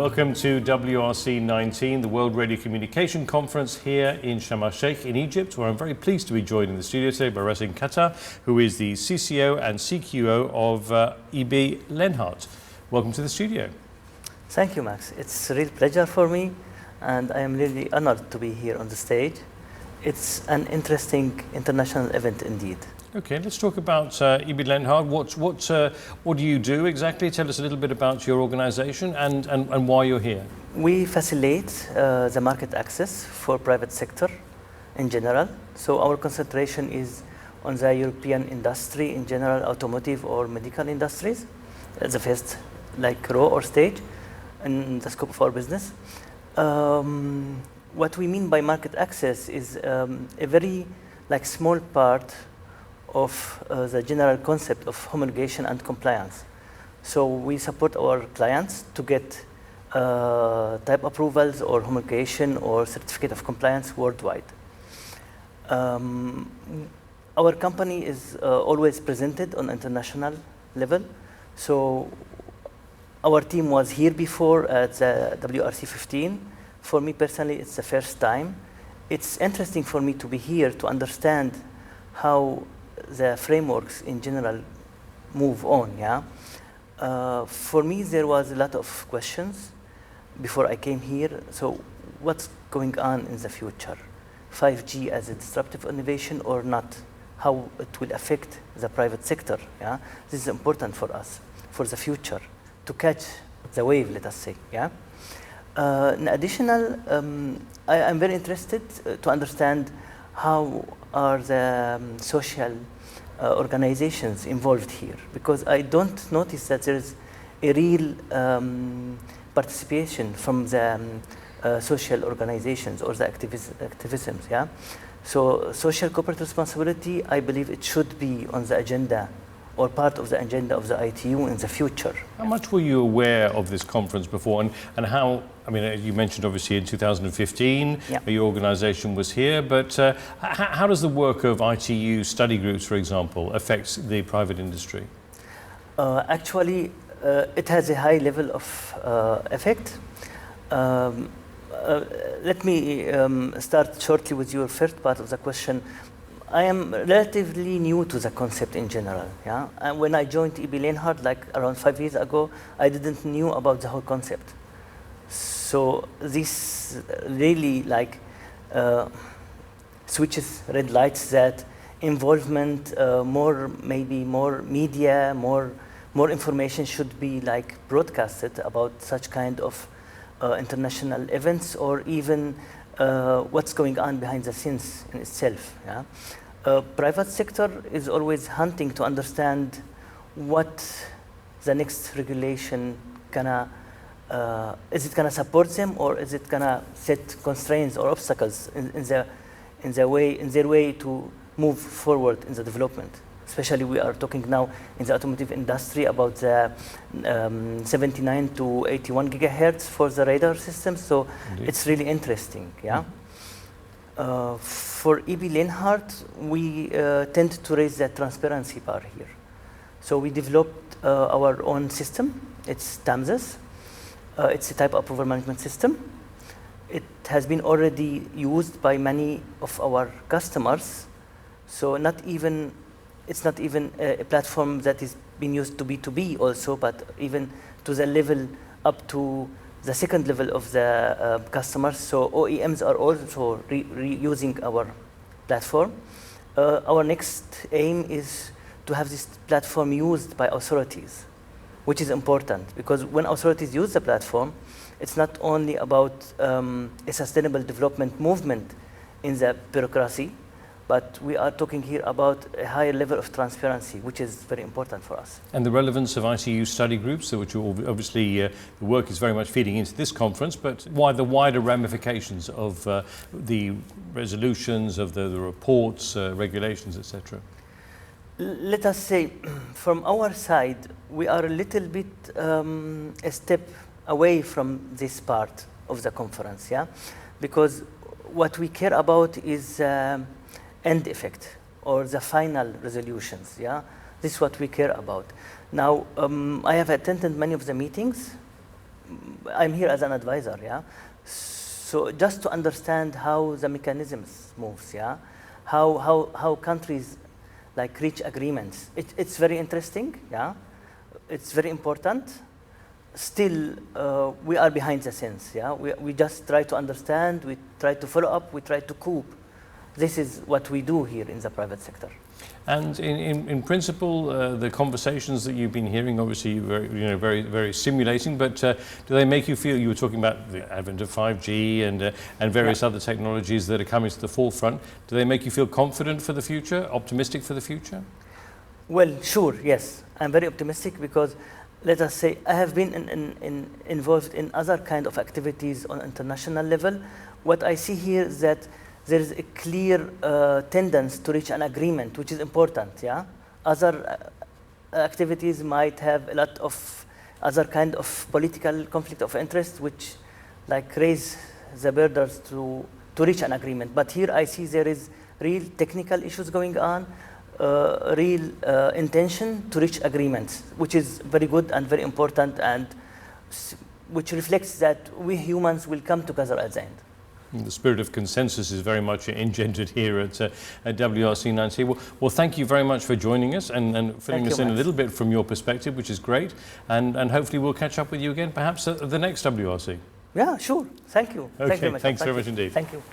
Welcome to WRC-19, the World Radiocommunication Conference here in Sharm El-Sheikh in Egypt, where I'm very pleased to be joined in the studio today by Rasin Katta, who is the CCO and CQO of EB Lenhardt. Welcome to the studio. Thank you, Max. It's a real pleasure for me, and I am really honored to be here on the stage. It's an interesting international event indeed. Okay, let's talk about EB Lenhardt. What do you do exactly? Tell us a little bit about your organization and why you're here. We facilitate the market access for private sector in general. So our concentration is on the European industry in general, automotive or medical industries. That's the first row or stage in the scope of our business. What we mean by market access is a very small part of the general concept of homologation and compliance. So we support our clients to get type approvals or homologation or certificate of compliance worldwide. Our company is always presented on international level. So our team was here before at the WRC-19. For me personally, it's the first time. It's interesting for me to be here to understand how the frameworks in general move on. For me, there was a lot of questions before I came here. So what's going on in the future? 5G as a disruptive innovation or not? How it will affect the private sector? This is important for us, for the future, to catch the wave, let us say. In addition, I am very interested to understand how are the social organizations involved here, because I don't notice that there is a real participation from the social organizations or the activisms. So social corporate responsibility, I believe it should be on the agenda or part of the agenda of the ITU in the future. How much were you aware of this conference before, and how, I mean, you mentioned obviously in 2015 your organization was here, but how does the work of ITU study groups, for example, affect the private industry? Actually, it has a high level of effect. Let me start shortly with your first part of the question. I am relatively new to the concept in general. And when I joined EB Lenhardt around 5 years ago, I didn't knew about the whole concept. So this really switches red lights that involvement, maybe more media, more information should be broadcasted about such kind of international events, or even what's going on behind the scenes in itself. Private sector is always hunting to understand what the next regulation is it gonna support them, or is it gonna set constraints or obstacles in their way to move forward in the development. Especially we are talking now in the automotive industry about the 79 to 81 gigahertz for the radar system. So indeed, it's really interesting. For EB Lenhardt, we tend to raise the transparency bar here. So we developed our own system. It's TAMSIS. It's a type approval management system. It has been already used by many of our customers. So it's not even a platform that is being used to B2B also, but even to the level up to the second level of the customers. So OEMs are also using our platform. Our next aim is to have this platform used by authorities, which is important, because when authorities use the platform, it's not only about a sustainable development movement in the bureaucracy, but we are talking here about a higher level of transparency, which is very important for us. And the relevance of ITU study groups, which obviously the work is very much feeding into this conference, but why the wider ramifications of the resolutions, of the reports, regulations, etc.? Let us say, from our side, we are a little bit a step away from this part of the conference, because what we care about is end effect or the final resolutions. This is what we care about. Now, I have attended many of the meetings, I'm here as an advisor, yeah. So just to understand how the mechanisms moves, yeah, how countries like reach agreements. It's very interesting, yeah. It's very important. Still, we are behind the scenes, yeah. We just try to understand, we try to follow up, we try to cope. This is what we do here in the private sector. And in principle, the conversations that you've been hearing, obviously, very stimulating. But do they make you feel? You were talking about the advent of 5G and various other technologies that are coming to the forefront. Do they make you feel confident for the future, optimistic for the future? Well, sure, yes. I'm very optimistic because, let us say, I have been involved in other kind of activities on international level. What I see here is that there is a clear tendency to reach an agreement, which is important, yeah? Other activities might have a lot of other kind of political conflict of interest, which like raise the borders to reach an agreement. But here I see there is real technical issues going on, real intention to reach agreements, which is very good and very important, and which reflects that we humans will come together at the end. The spirit of consensus is very much engendered here at WRC-19. Well, thank you very much for joining us and filling us in a little bit from your perspective, which is great. And hopefully we'll catch up with you again, perhaps at the next WRC. Yeah, sure. Thank you. Okay, thanks very much indeed. Thank you.